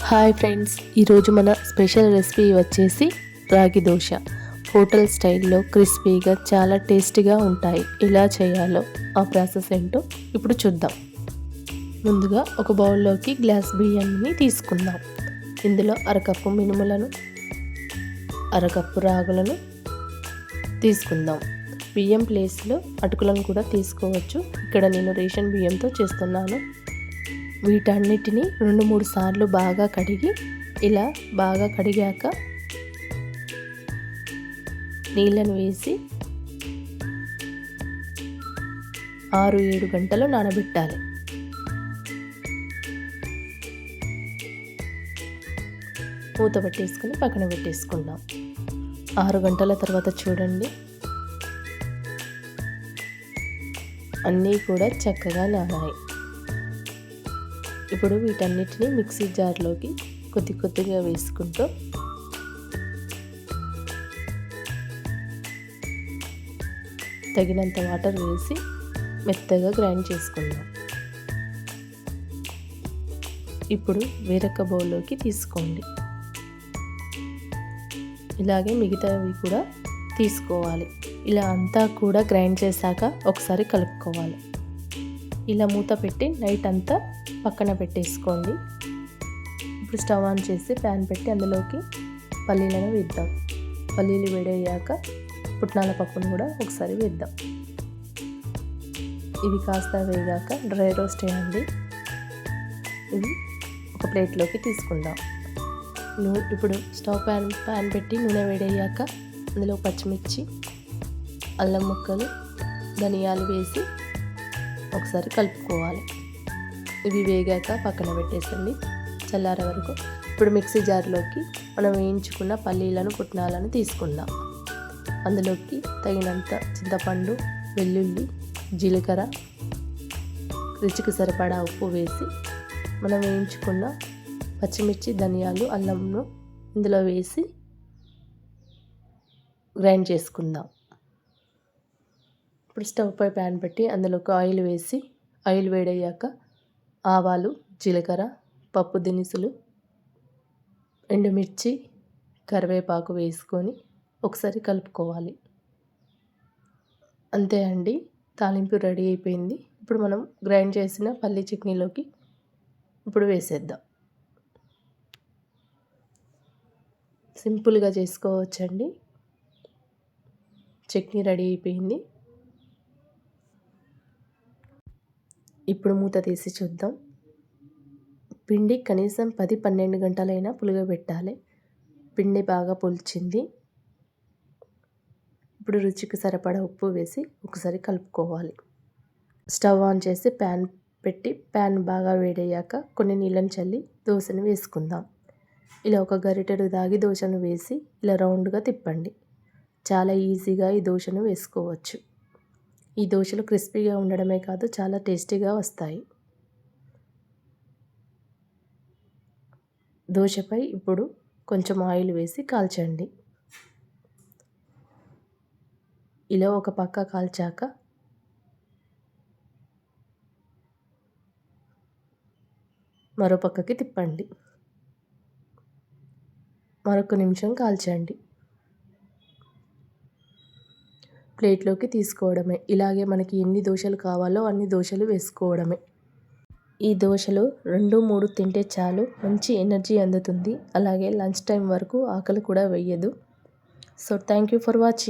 Hi friends, ఈరోజు మన special recipe వచ్చేసి రాగి దోశ. హోటల్ స్టైల్లో క్రిస్పీగా చాలా టేస్టీగా ఉంటాయి. ఎలా చేయాలో ఆ ప్రాసెస్ ఏంటో ఇప్పుడు చూద్దాం. ముందుగా ఒక బౌల్లోకి గ్లాస్ బియ్యాన్ని తీసుకుందాం. ఇందులో అరకప్పు మినుములను, అరకప్పు రాగులను తీసుకుందాం. బియ్యం ప్లేస్లో అటుకులను కూడా తీసుకోవచ్చు. ఇక్కడ నేను రేషన్ బియ్యంతో చేస్తున్నాను. వీటన్నిటిని 2-3 సార్లు బాగా కడిగి, ఇలా బాగా కడిగాక నీళ్ళను వేసి 6-7 గంటలు నానబెట్టాలి. మూత పెట్టేసుకుని పక్కన పెట్టేసుకుందాం. 6 గంటల తర్వాత చూడండి, అన్నీ కూడా చక్కగా నానాయి. ఇప్పుడు వీటన్నిటిని మిక్సీ జార్లోకి కొద్ది కొద్దిగా వేసుకుంటూ తగినంత వాటర్ వేసి మెత్తగా గ్రైండ్ చేసుకుందాం. ఇప్పుడు వేరొక బౌల్లోకి తీసుకోండి. ఇలాగే మిగతావి కూడా తీసుకోవాలి. ఇలా అంతా కూడా గ్రైండ్ చేశాక ఒకసారి కలుపుకోవాలి. ఇలా మూత పెట్టి నైట్ అంతా పక్కన పెట్టేసుకోండి. ఇప్పుడు స్టవ్ ఆన్ చేసి ప్యాన్ పెట్టి అందులోకి పల్లీలను వేద్దాం. పల్లీలు వేడయ్యాక పుట్నాల పప్పును కూడా ఒకసారి వేద్దాం. ఇవి కాస్త వేగాక డ్రై రోస్ట్ చేయండి. ఇవి ఒక ప్లేట్లోకి తీసుకుందాం. ఇప్పుడు స్టవ్ ప్యాన్ పెట్టి నూనె వేడయ్యాక అందులో పచ్చిమిర్చి, అల్లం ముక్కలు, ధనియాలు వేసి ఒకసారి కలుపుకోవాలి. ఇవి వేగాక పక్కన పెట్టేసండి చల్లారే వరకు. ఇప్పుడు మిక్సీ జార్లోకి మనం వేయించుకున్న పల్లీలను, పుట్నాలను తీసుకుందాం. అందులోకి తగినంత చింతపండు, వెల్లుల్లి, జీలకర్ర, రుచికి సరిపడా ఉప్పు వేసి మనం వేయించుకున్న పచ్చిమిర్చి, ధనియాలు, అల్లంను ఇందులో వేసి గ్రైండ్ చేసుకుందాం. ఇప్పుడు స్టవ్ పై ప్యాన్ పెట్టి అందులోకి ఆయిల్ వేసి, ఆయిల్ వేడయ్యాక ఆవాలు, జీలకర్ర, పప్పు దినుసులు, ఎండుమిర్చి, కరివేపాకు వేసుకొని ఒకసారి కలుపుకోవాలి. అంతే అండి, తాలింపు రెడీ అయిపోయింది. ఇప్పుడు మనం గ్రైండ్ చేసిన పల్లీ చట్నీలోకి ఇప్పుడు వేసేద్దాం. సింపుల్గా చేసుకోవచ్చండి. చట్నీ రెడీ అయిపోయింది. ఇప్పుడు మూత తీసి చూద్దాం. పిండి కనీసం 10-12 గంటలైనా పులియబెట్టాలి. పిండి బాగా పులిచింది. ఇప్పుడు రుచికి సరిపడా ఉప్పు వేసి ఒకసారి కలుపుకోవాలి. స్టవ్ ఆన్ చేసి ప్యాన్ పెట్టి ప్యాన్ బాగా వేడయ్యాక కొన్ని నీళ్ళని చల్లి దోశను వేసుకుందాం. ఇలా ఒక గరిటెడు దాగి దోశను వేసి ఇలా రౌండ్గా తిప్పండి. చాలా ఈజీగా ఈ దోశను వేసుకోవచ్చు. ఈ దోశలు క్రిస్పీగా ఉండడమే కాదు, చాలా టేస్టీగా వస్తాయి. దోశపై ఇప్పుడు కొంచెం ఆయిల్ వేసి కాల్చండి. ఇలా ఒక పక్క కాల్చాక మరో పక్కకి తిప్పండి. మరొక నిమిషం కాల్చండి. ప్లేట్లోకి తీసుకోవడమే. ఇలాగే మనకి ఎన్ని దోశలు కావాలో అన్ని దోశలు వేసుకోవడమే. ఈ దోశలు 2-3 తింటే చాలు, మంచి ఎనర్జీ అందుతుంది. అలాగే లంచ్ టైం వరకు ఆకలి కూడా వేయదు. So thank you for watching.